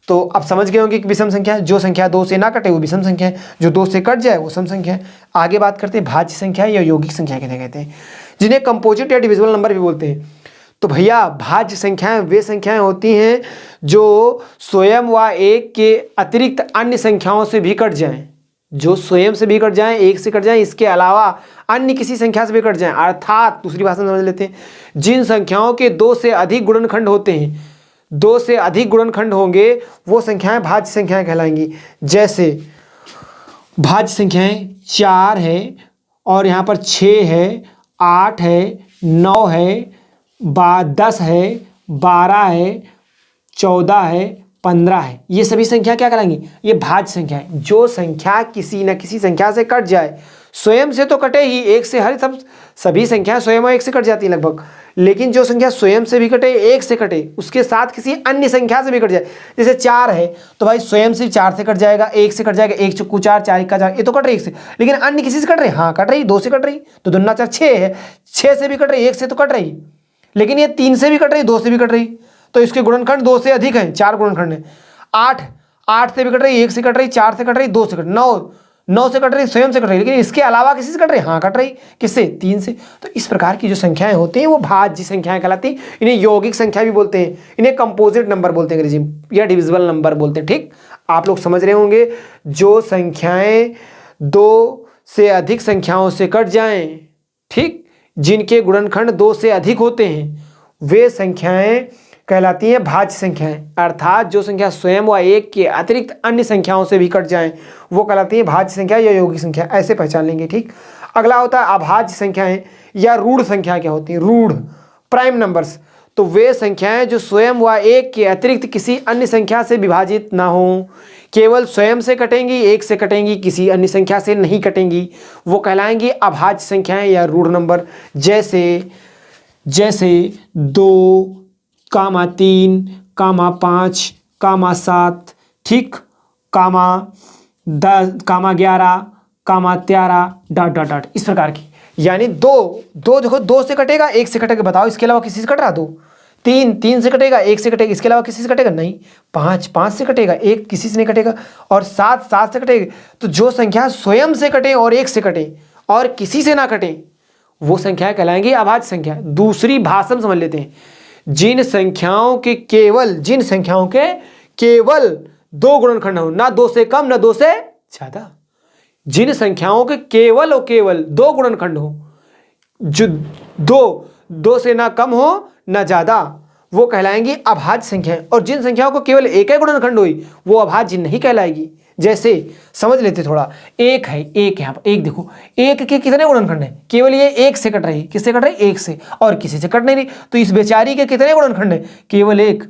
Speaker 1: तो अब समझ गए होंगे कि विषम संख्या, जो संख्या 2 से ना कटे वो विषम संख्या है, जो 2 से कट जाए वो सम संख्या है। आगे बात करते हैं भाज्य संख्या या यौगिक संख्या किन्हें कहते हैं, जिन्हें कंपोजिट या डिविजिबल नंबर भी बोलते हैं। तो भैया भाज्य संख्याएं वे संख्याएं होती हैं जो स्वयं व 1 के अतिरिक्त अन्य संख्याओं से भी कट जाएं, जो स्वयं से भी कट जाएं, 1 से कट जाएं, इसके अलावा अन्य किसी संख्या से भी कट जाएं। अर्थात दूसरी भाषा में समझ लेते हैं, जिन संख्याओं के 2 से अधिक गुणनखंड होते हैं, 2 से अधिक गुणनखंड होंगे वो संख्याएं भाज्य संख्याएं कहलाएंगी। जैसे भाज्य संख्याएं 4 है, और यहाँ पर 6 है, 8 है, 9 है, 10 है, 12 है, 14 है, 15 है, ये सभी संख्या क्या कहलाएंगी? ये भाज्य संख्या है। जो संख्या किसी न किसी संख्या से कट जाए, स्वयं से तो कटे ही, 1 से, हर सभी संख्याएं स्वयं और 1 से कट जाती है लगभग, लेकिन जो संख्या स्वयं से भी कटे, 1 से कटे, उसके साथ किसी अन्य संख्या से भी कट जाए, जैसे 4 है तो भाई स्वयं से 4 से कट जाएगा, 1 से कट जाएगा, 1 चुक्कू 4, 4 का 4, ये तो कट रही 1 से, लेकिन अन्य किसी से कट रही, हाँ कट रही, 2 से कट रही, तो दुन्ना 4 6 है, 6 से भी कट रही, 1 से तो कट रही, लेकिन ये 3 से भी कट रही, 2 से भी कट रही, तो इसके गुणनखंड 2 से अधिक हैं, 4 गुणनखंड है। 8 से भी कट रही, 1 से कट रही, 4 से कट रही, 2 से कट, 9 से कट रही, स्वयं से कट रही, लेकिन इसके अलावा किसी से कट रही, हाँ कट रही, किससे? 3 से। तो इस प्रकार की जो संख्याएं होती हैं वो भाज्य संख्याएं कहलाती हैं। इन्हें यौगिक संख्या भी बोलते हैं, इन्हें कंपोजिट नंबर बोलते हैं अंग्रेजी में, या डिविजिबल नंबर बोलते हैं। ठीक। आप लोग समझ रहे होंगे, जो संख्याएं 2 से अधिक संख्याओं से कट जाएं, ठीक, जिनके गुणनखंड 2 से अधिक होते हैं वे संख्याएं कहलाती हैं भाज्य संख्याएं। अर्थात जो संख्या स्वयं व 1 के अतिरिक्त अन्य संख्याओं से भी कट जाएं वो कहलाती हैं भाज्य संख्या या यौगिक संख्या, ऐसे पहचान लेंगे। ठीक। अगला होता है अभाज्य संख्याएं या रूढ़ संख्या। क्या होती है? रूढ़, प्राइम नंबर्स। तो वे संख्याएं जो स्वयं व 1 के अतिरिक्त किसी अन्य संख्या से विभाजित ना हो, केवल स्वयं से कटेंगी, 1 से कटेंगी, किसी अन्य संख्या से नहीं कटेंगी, वो कहलाएंगी अभाज्य संख्याएं या रूढ़ नंबर। जैसे 2, 3, 5, 7, ठीक, 10, 11, 13 डॉट डॉट डॉट, इस प्रकार की। यानी 2 देखो, 2 से कटेगा, 1 से कटेगा, बताओ इसके अलावा किसी से कट रहा? 2, 3 से कटेगा, 1 से कटेगा, इसके अलावा किसी से कटेगा? नहीं। 5 से कटेगा, 1 किसी से नहीं कटेगा, और 7 से कटेगा। तो जो संख्या स्वयं से कटे और 1 से कटे और किसी से ना कटे वो संख्या कहलाएंगी अभाज्य संख्या। दूसरी भाषा में समझ लेते हैं, जिन संख्याओं के केवल 2 गुणनखंड हो, ना 2 से कम ना 2 से ज्यादा, जिन संख्याओं के केवल और केवल 2 गुणनखंड हो, जो 2 से ना कम हो ना ज्यादा, वो कहलाएंगी अभाज्य संख्याएं। और जिन संख्याओं को केवल एक ही गुणनखंड हुई वो अभाज्य नहीं कहलाएगी। जैसे समझ लेते थोड़ा, 1 है, 1 यहाँ पर 1 देखो, 1 के कितने गुणनखंड है? केवल ये 1 से कट रही, किससे कट रही? 1 से, और किसी से कट नहीं रही, तो इस बेचारी के कितने गुणनखंड है? केवल 1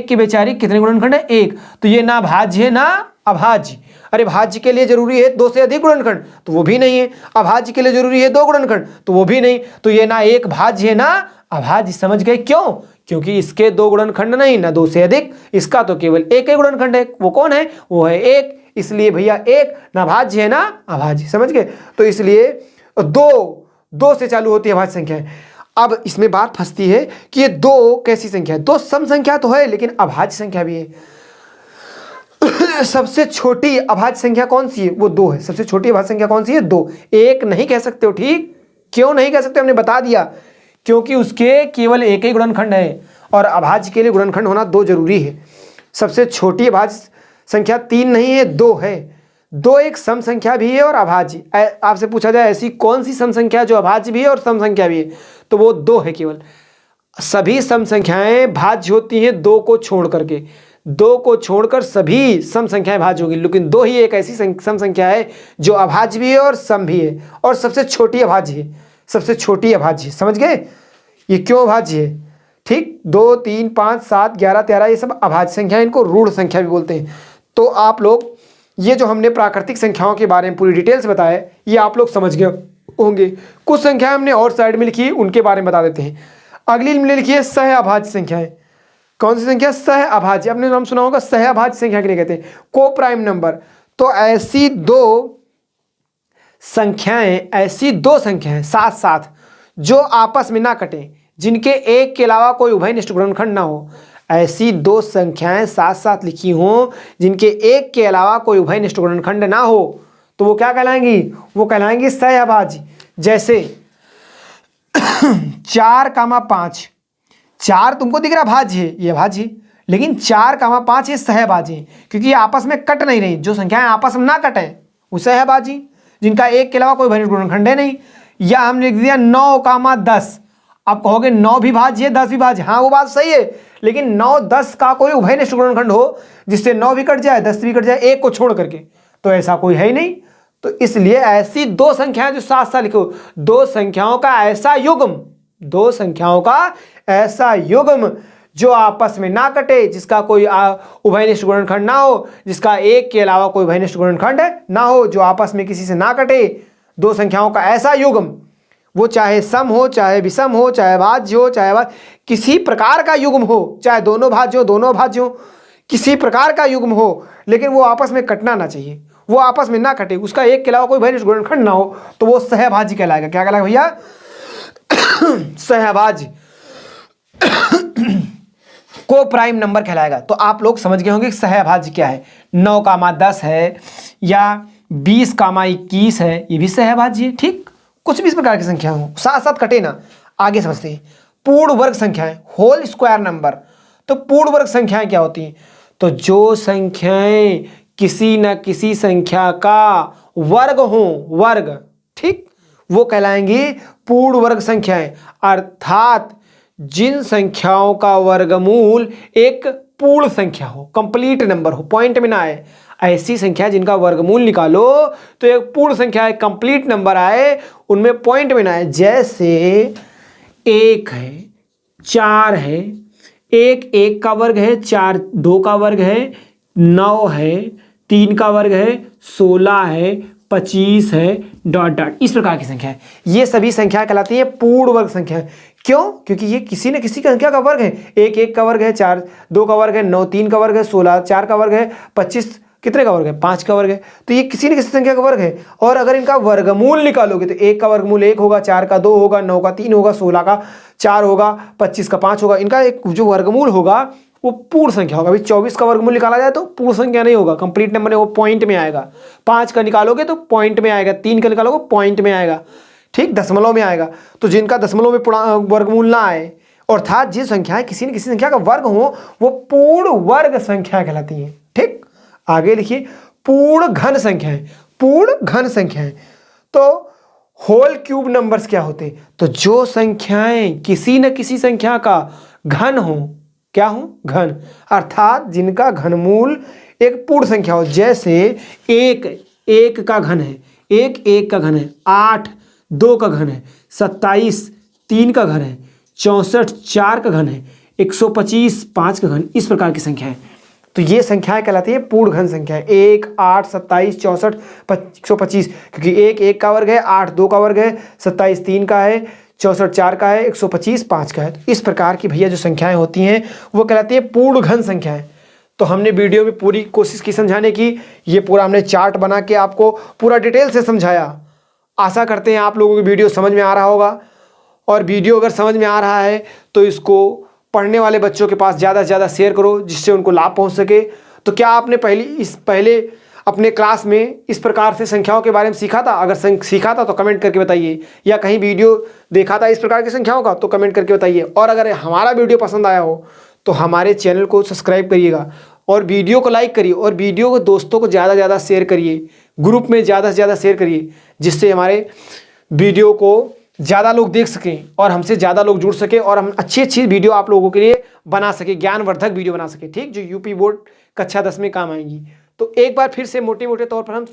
Speaker 1: की बेचारी कितने गुणनखंड है? 1। तो ये ना भाज्य है ना अभाज्य। अरे भाज्य के लिए जरूरी है 2 से अधिक गुणनखंड, तो वो भी नहीं है। अभाज्य के लिए जरूरी है 2 गुणनखंड, तो वो भी नहीं। तो ये ना 1 भाज्य है ना अभाज्य। समझ गए क्यों? क्योंकि इसके 2 गुणनखंड नहीं, ना 2 से अधिक, इसका तो केवल 1 ही गुणनखंड है। वो कौन है? वो है 1। इसलिए भैया 1 ना भाज्य है ना अभाज्य। समझ गए? तो इसलिए 2 से चालू होती है भाज्य संख्या। अब इसमें बात फंसती है कि ये 2 कैसी संख्या है? 2 सम संख्या तो है लेकिन अभाज्य संख्या भी है। सबसे छोटी अभाज्य संख्या कौन सी है? वो 2 है। सबसे छोटी अभाज्य संख्या कौन सी है? 2। 1 नहीं कह सकते हो। ठीक, क्यों नहीं कह सकते? हमने बता दिया, क्योंकि उसके केवल एक ही गुणनखंड है और अभाज्य के लिए गुणनखंड होना 2 जरूरी है। सबसे छोटी अभाज्य संख्या 3 नहीं है, 2 है। 2 एक सम संख्या भी है और अभाज्य। आपसे पूछा जाए ऐसी कौन सी सम संख्या जो अभाज्य भी है और सम संख्या भी है, तो वो 2 है केवल। सभी सम संख्याएं भाज्य होती हैं 2 को छोड़ करके, 2 को छोड़कर सभी सम संख्याएं भाज्य होगी, लेकिन 2 ही एक ऐसी सम संख्या है जो अभाज्य भी है और सम भी है और सबसे छोटी अभाज्य है। सबसे छोटी अभाज्य, समझ गए ये क्यों अभाज्य है? ठीक, 2, 3, 5, 7, 11, 13 ये सब अभाज्य संख्या, इनको रूढ़ संख्या भी बोलते हैं। तो आप लोग ये जो हमने प्राकृतिक संख्याओं के बारे में पूरी डिटेल से बताया, ये आप लोग समझ गए होंगे। कुछ संख्याएं हमने और साइड में लिखी, उनके बारे में बता देते हैं। अगली हमने लिखी है सह अभाज्य संख्याएं। कौन सी संख्या? सह अभाज्य। आपने नाम सुना होगा, सह अभाज्य संख्या के लिए कहते हैं को प्राइम नंबर। तो ऐसी 2 संख्याएं साथ साथ जो आपस में ना कटें, जिनके एक के अलावा कोई उभयनिष्ठ गुणनखंड ना हो, ऐसी 2 संख्याएं साथ साथ लिखी हों जिनके एक के अलावा कोई उभयनिष्ठ गुणनखंड ना हो, तो वो क्या कहलाएंगी? वो कहलाएंगी सह अभाज्य। जैसे 4, 5, 4 तुमको दिख रहा भाज्य है, ये भाज्य है, लेकिन 4, 5 ये सहभाज्य है क्योंकि ये आपस में कट नहीं रही। जो संख्याएं आपस में ना कटे वो सहभाज्य, जिनका एक के अलावा कोई उभयनिष्ठ गुणनखंड है नहीं। या हमने लिख दिया 9, 10। आप कहोगे 9 भी भाज्य है 10 भी भाज्य, हाँ वो बात सही है, लेकिन 9, 10 का कोई उभयनिष्ठ गुणनखंड हो जिससे 9 भी कट जाए 10 भी कट जाए एक को छोड़ करके, तो ऐसा कोई है ही नहीं। तो इसलिए ऐसी 2 संख्याएं जो साथ साथ लिखो, 2 संख्याओं का ऐसा युग्म, 2 संख्याओं का ऐसा युग्म जो आपस में ना कटे, जिसका कोई उभयनिष्ठ गुणनखंड ना हो, जिसका एक के अलावा कोई उभयनिष्ठ गुणनखंड ना हो, जो आपस में किसी से ना कटे, 2 संख्याओं का ऐसा युग्म, वो चाहे सम हो, चाहे विषम हो, चाहे भाज्य हो, चाहे किसी प्रकार का युग्म हो, चाहे दोनों भाज्य हो, दोनों अभाज्य हो, किसी प्रकार का युग्म हो, लेकिन वो आपस में कटना ना चाहिए, वो आपस में ना कटे, उसका एक के अलावा कोई उभयनिष्ठ गुणनखंड ना हो, तो वो सहभाज्य कहलाएगा। क्या कहलाएगा भैया? सहभाज्य को प्राइम नंबर कहलाएगा। तो आप लोग समझ गए होंगे सहभाज्य क्या है। 9, 10 है या 20, 21 है, ये भी सहभाज्य है। ठीक, कुछ भी इस प्रकार की संख्या हो, साथ साथ कटे ना। आगे समझते हैं पूर्ण वर्ग संख्याएं, होल स्क्वायर नंबर। तो पूर्ण वर्ग संख्याएं क्या होती हैं? तो जो संख्याएं किसी न किसी संख्या का वर्ग हो, वर्ग, ठीक, वो कहलाएंगी पूर्ण वर्ग संख्याएं। अर्थात जिन संख्याओं का वर्गमूल एक पूर्ण संख्या हो, कंप्लीट नंबर हो, पॉइंट में ना आए, ऐसी संख्या जिनका वर्गमूल निकालो तो एक पूर्ण संख्या है, कंप्लीट नंबर आए, उनमें पॉइंट में ना आए। जैसे 1 है, 4 है, 1 का वर्ग है, 4 2 का वर्ग है, 9 है, 3 का वर्ग है, 16 है, 25 है, डॉट डॉट, इस प्रकार की संख्या है। ये सभी संख्या कहलाती है पूर्ण वर्ग संख्या। क्यों? क्योंकि ये किसी न किसी संख्या का वर्ग है। 1 का वर्ग है, 4 2 का वर्ग है, 9 3 का वर्ग है, 16 4 का वर्ग है, 25 कितने का वर्ग है? 5 का वर्ग है। तो ये किसी न किसी संख्या का वर्ग है। और अगर इनका वर्गमूल निकालोगे तो 1 का वर्गमूल 1 होगा, 4 का 2 होगा, 9 का 3 होगा, 16 का 4 होगा, 25 का 5 होगा। इनका एक जो वर्गमूल होगा वो पूर्ण संख्या होगा। अभी 24 का वर्गमूल निकाला जाए तो पूर्ण संख्या नहीं होगा, कंप्लीट नंबर है, वो पॉइंट में आएगा। 5 का निकालोगे तो पॉइंट में आएगा, 3 का निकालोगे पॉइंट में आएगा, ठीक, दशमलव में आएगा। तो जिनका दशमलव में वर्गमूल ना आए, अर्थात जिन संख्याएं किसी न किसी संख्या का वर्ग हो, वो पूर्ण वर्ग संख्या कहलाती हैं। ठीक, आगे लिखिए पूर्ण घन संख्याएं। पूर्ण घन संख्याएं तो होल क्यूब नंबर्स क्या होते हैं? तो जो संख्याएं किसी न किसी संख्या का घन हो, क्या हो? घन, अर्थात जिनका घनमूल एक पूर्ण संख्या हो। जैसे 1 का घन है, 1 का घन है, 8 2 का घन है, 27 3 का घन है, 64 4 का घन है, 125 5 का घन, इस प्रकार की संख्या है। तो ये संख्याएं कहलाती है पूर्ण घन संख्या। 1 8 27 64 125, क्योंकि 1 का वर्ग है, 8 2 का वर्ग है, 27 3 का है, 64 4 का है, 125 5 का है। तो इस प्रकार की भैया जो संख्याएं होती हैं वो कहलाती है पूर्ण घन संख्याएं। तो हमने वीडियो में पूरी कोशिश की समझाने की, ये पूरा हमने चार्ट बना के आपको पूरा डिटेल से समझाया। आशा करते हैं आप लोगों को वीडियो समझ में आ रहा होगा। और वीडियो अगर समझ में आ रहा है तो इसको पढ़ने वाले बच्चों के पास ज़्यादा से ज़्यादा शेयर करो, जिससे उनको लाभ पहुंच सके। तो क्या आपने पहले अपने क्लास में इस प्रकार से संख्याओं के बारे में सीखा था? अगर सीखा था तो कमेंट करके बताइए, या कहीं वीडियो देखा था इस प्रकार की संख्याओं का तो कमेंट करके बताइए। और अगर हमारा वीडियो पसंद आया हो तो हमारे चैनल को सब्सक्राइब करिएगा और वीडियो को लाइक करिए और वीडियो को दोस्तों को ज़्यादा से ज़्यादा शेयर करिए, ग्रुप में ज़्यादा से ज़्यादा शेयर करिए, जिससे हमारे वीडियो को ज़्यादा लोग देख सकें और हमसे ज़्यादा लोग जुड़ सकें और हम अच्छी अच्छी वीडियो आप लोगों के लिए बना सकें, ज्ञानवर्धक वीडियो बना सकें, ठीक, जो यूपी बोर्ड कक्षा 10 में काम आएंगी। तो एक बार फिर से मोटे मोटे तौर पर हम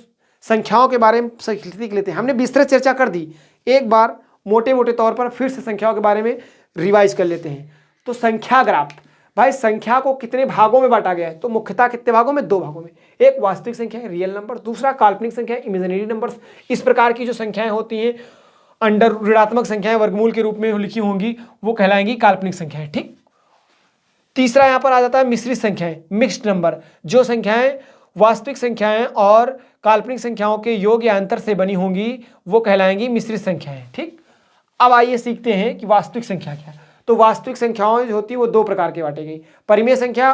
Speaker 1: संख्याओं के बारे में सीख लेते हैं। हमने विस्तृत चर्चा कर दी, एक बार मोटे मोटे तौर पर फिर से संख्याओं के बारे में रिवाइज कर लेते हैं। तो संख्या ग्राफ, भाई संख्या को कितने भागों में बांटा गया है? तो मुख्यतः कितने भागों में? 2 भागों में। एक वास्तविक संख्या है, रियल नंबर, दूसरा काल्पनिक संख्या, इमेजिनरी नंबर्स। इस प्रकार की जो संख्याएं होती हैं अंडर ऋणात्मक संख्याएं वर्गमूल के रूप में लिखी होंगी वो कहलाएंगी काल्पनिक संख्याएं, ठीक। तीसरा यहां पर आ जाता है मिश्रित संख्याएं, मिक्स्ड नंबर। जो संख्याएं वास्तविक संख्याएं और काल्पनिक संख्याओं के योग या अंतर से बनी होंगी वो कहलाएंगी मिश्रित संख्याएं, ठीक। अब आइए सीखते हैं कि वास्तविक संख्या क्या है। तो वास्तविक संख्याएं जो होती है वो 2 प्रकार की बांटी गई, परिमेय संख्या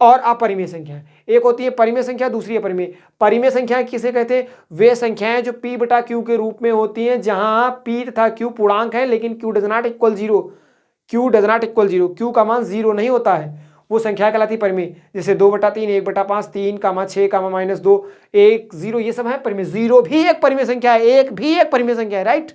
Speaker 1: और अपरिमेय संख्या। एक होती है परिमेय संख्या, दूसरी अपरिमेय। परिमेय संख्या किसे कहते हैं? वे संख्याएं जो p बटा q के रूप में होती हैं, जहां p तथा q पूर्णांक है लेकिन q does not equal 0, q does not equal 0, q का मान 0 नहीं होता है, वो संख्या कहलाती है परिमेय। जैसे 2/3, 1/5, 3, 6, -2, 1, 0, ये सब है परिमेय। 0 भी एक परिमेय संख्या है, 1 भी एक परिमेय संख्या है, राइट।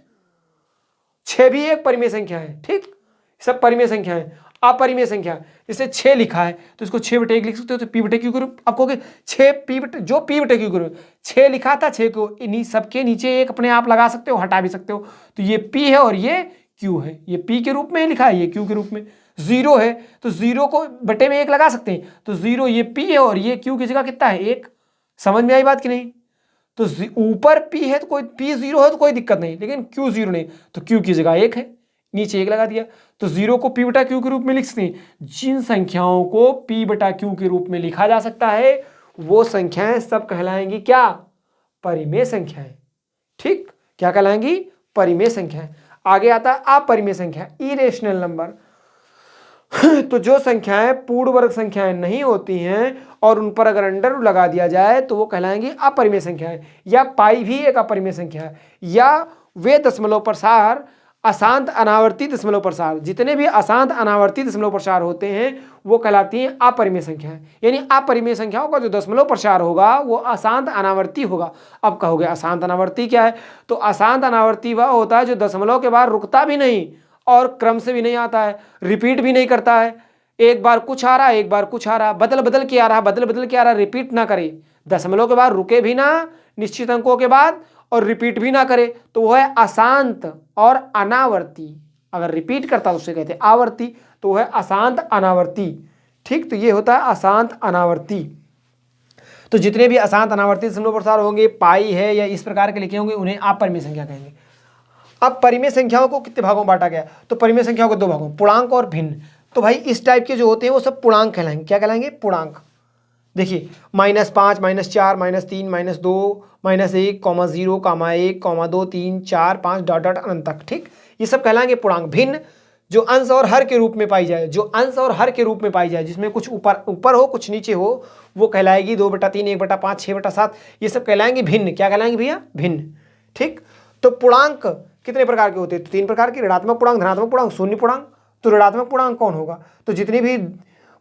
Speaker 1: 6 भी एक परिमेय संख्या है, ठीक, सब परिमेय संख्या है। अपरिमेय संख्या, जैसे 6 लिखा है तो इसको 6/1 लिख सकते हो, तो p/q के रूप आप कहोगे 6 जो p/q के रूप 6 लिखा था, 6 को इन्हीं सबके नीचे एक अपने आप लगा सकते हो, हटा भी सकते हो। तो ये p है और ये q है, ये p के रूप में लिखा है, ये q के रूप में। 0 है तो 0 को बटे में 1 लगा सकते हैं, तो 0 ये p है और ये q की जगह कितना है? 1। समझ में आई बात कि नहीं? तो ऊपर p है तो कोई p 0 है तो कोई दिक्कत नहीं, लेकिन q 0 नहीं, तो q की जगह 1 है, नीचे 1 लगा दिया। तो 0 को p/q के रूप में लिख सकते हैं। जिन संख्याओं को p/q के रूप में लिखा जा सकता है वो संख्याएं सब कहलाएंगी क्या? परिमेय संख्याएं, ठीक। क्या कहलाएंगी? परिमेय संख्याएं। आगे आता है अपरिमेय संख्या, इरेशनल नंबर। तो जो संख्याएं पूर्ण वर्ग संख्याएं नहीं होती हैं और उन पर अगर अंडर रूट लगा दिया जाए तो वो कहलाएंगी अपरिमेय संख्याएं। या पाई भी एक अपरिमेय संख्या है, या वे दशमलव प्रसार, अशांत अनावर्ती दशमलव प्रसार, जितने भी अशांत अनावर्ती दशमलव प्रसार होते हैं वो कहलाती हैं अपरिमेय संख्याएं। यानी अपरिमेय संख्याओं का जो दशमलव प्रसार होगा वो अशांत अनावर्ती होगा। अब कहोगे अशांत अनावर्ती क्या है? तो अशांत अनावर्ती वह होता है जो दशमलव के बाद रुकता भी नहीं और क्रम से भी नहीं आता है, रिपीट भी नहीं करता है। एक बार कुछ आ रहा है, एक बार कुछ आ रहा है, बदल बदल के आ रहा है, बदल बदल के आ रहा है, रिपीट ना करे, दशमलव के बाद रुके भी ना निश्चित अंकों के बाद और रिपीट भी ना करे, तो वह है अशांत और अनावर्ती। अगर रिपीट करता है उसे कहते हैं आवर्ती, तो वह है अशांत अनावर्ती, ठीक। तो ये होता है अशांत अनावर्ती। तो जितने भी अशांत अनावर्ती दशमलव प्रसार होंगे, पाई है या इस प्रकार के लिखे होंगे, उन्हें अपरिमेय संख्या कहेंगे। अब परिमेय संख्याओं को कितने भागों में बांटा गया? तो परिमेय संख्याओं को 2 भागों, पूर्णांक और भिन्न। तो भाई इस टाइप के जो होते हैं वो सब पूर्णांक कहलाएंगे। क्या कहलाएंगे? पूर्णांक। देखिए -5, -4, -3, -2, -1, -0, -1, 2, 3, 4, 5 डॉट डॉट अनंत तक, ठीक। ये सब कहलाएंगे पूर्णांक। भिन्न, जो अंश और हर के रूप में पाई जाए, जो अंश और हर के रूप में पाई जाए, जिसमें कुछ ऊपर ऊपर हो कुछ नीचे हो, वो कहलाएगी 2/3, 1/5, 6/7, ये सब कहलाएंगे भिन्न। क्या कहलाएंगे भैया? भिन्न, ठीक। तो पूर्णांक कितने प्रकार के होते हैं? तो 3 प्रकार के, ऋणात्मक पूर्णांक, धनात्मक पूर्णांक, शून्य पूर्णांक। तो ऋणात्मक पूर्णांक कौन होगा? तो जितनी भी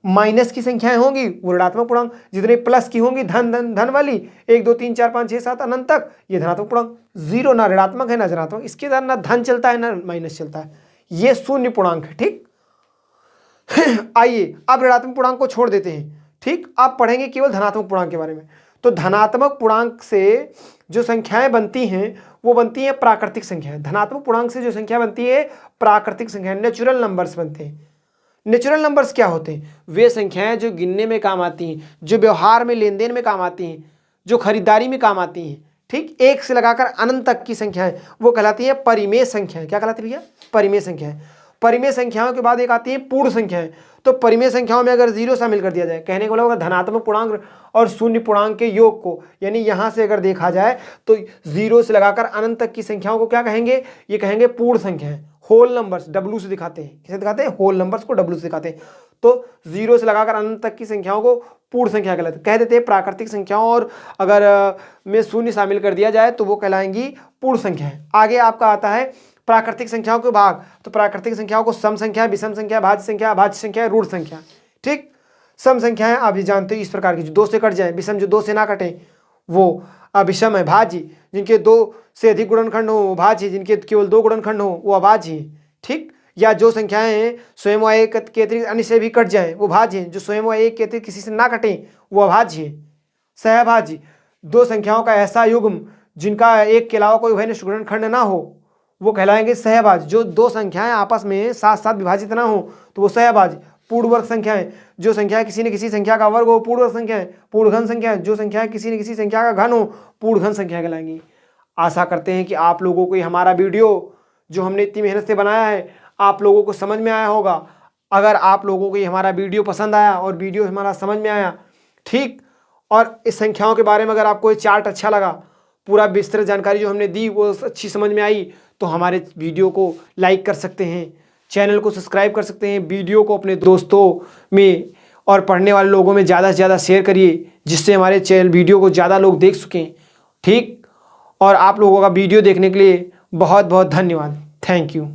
Speaker 1: माइनस की संख्याएं होंगी वो ऋणात्मक पूर्णांक, जितने प्लस की होंगी धन धन धन वाली 1, 2, 3, 4, 5, 6, 7 अनंत तक, ये धनात्मक पूर्णांक। 0 ना ऋणात्मक है ना धनात्मक, इसके अंदर ना धन चलता है ना माइनस चलता है, ये शून्य पूर्णांक है, ठीक। आइए अब ऋणात्मक पूर्णांक को छोड़ देते हैं, ठीक। आप पढ़ेंगे केवल धनात्मक पूर्णांक के बारे में। तो धनात्मक पूर्णांक से जो संख्याएं बनती हैं वो बनती हैं प्राकृतिक संख्याएं। धनात्मक पूर्णांक से जो संख्या बनती है प्राकृतिक संख्याएं, नेचुरल नंबर्स बनते हैं। नेचुरल नंबर्स क्या होते हैं? वे संख्याएं जो गिनने में काम आती हैं, जो व्यवहार में लेन देन में काम आती हैं, जो खरीदारी में काम आती हैं, ठीक। 1 से लगाकर अनंत तक की संख्याएं वो कहलाती हैं परिमेय संख्याएं। क्या कहलाती है भैया? परिमेय संख्याएं। परिमेय संख्याओं के बाद एक आती है पूर्ण संख्याएं। तो परिमेय संख्याओं में अगर 0 शामिल कर दिया जाए, कहने का मतलब होगा धनात्मक पूर्णांक और शून्य पूर्णांक के योग को, यानी यहाँ से अगर देखा जाए तो 0 से लगाकर अनंत तक की संख्याओं को क्या कहेंगे? ये कहेंगे पूर्ण संख्याएं, होल नंबर्स। डब्ल्यू से दिखाते हैं, किसे दिखाते हैं? होल नंबर्स को डब्ल्यू से दिखाते हैं। तो 0 से लगाकर अनंत तक की संख्याओं को पूर्ण संख्या गलत कह देते हैं। प्राकृतिक संख्याओं और अगर में शून्य शामिल कर दिया जाए तो वो कहलाएंगी पूर्ण संख्याएं। आगे आपका आता है प्राकृतिक संख्याओं के भाग। तो प्राकृतिक संख्याओं को सम संख्या, विषम संख्या, भाज्य संख्या, ऋण संख्या। ठीक, सम संख्याएं आप ये जानते हो इस प्रकार की, जो 2 से कट जाए। विषम जो 2 से ना कटे वो अविषम है। भाज्य जिनके 2 से अधिक गुणनखंड हो वो भाज्य, जिनके केवल 2 गुणनखंड हो वो अभाज्य है। ठीक, या जो संख्याएं स्वयं व एक के अतिरिक्त अन्य से भी कट जाए वो भाज्य है। जो स्वयं व एक के अतिरिक्त किसी से ना कटे वो अभाज्य है। सहभाज्य 2 संख्याओं का ऐसा युग्म जिनका एक के अलावा कोई उभयनिष्ठ गुणनखंड ना हो वो कहलाएंगे सहभाज्य। जो 2 संख्याएं आपस में साथ साथ विभाजित ना हो तो वो सहभाज्य। पूर्ण वर्ग संख्याएं जो संख्या किसी न किसी संख्या का वर्ग हो पूर्ण वर्ग संख्याएं। पूर्ण घन संख्याएं जो संख्या किसी न किसी संख्या का घन हो पूर्ण घन संख्या कहलाएंगी। आशा करते हैं कि आप लोगों को हमारा वीडियो जो हमने इतनी मेहनत से बनाया है आप लोगों को समझ में आया होगा। अगर आप लोगों को हमारा वीडियो पसंद आया और वीडियो हमारा समझ में आया, ठीक, और इस संख्याओं के बारे में अगर आपको ये चार्ट अच्छा लगा, पूरा विस्तृत जानकारी जो हमने दी वो अच्छी समझ में आई, तो हमारे वीडियो को लाइक कर सकते हैं, चैनल को सब्सक्राइब कर सकते हैं, वीडियो को अपने दोस्तों में और पढ़ने वाले लोगों में ज़्यादा से ज़्यादा शेयर करिए जिससे हमारे चैनल वीडियो को ज़्यादा लोग देख सकें। ठीक, और आप लोगों का वीडियो देखने के लिए बहुत बहुत धन्यवाद। Thank you.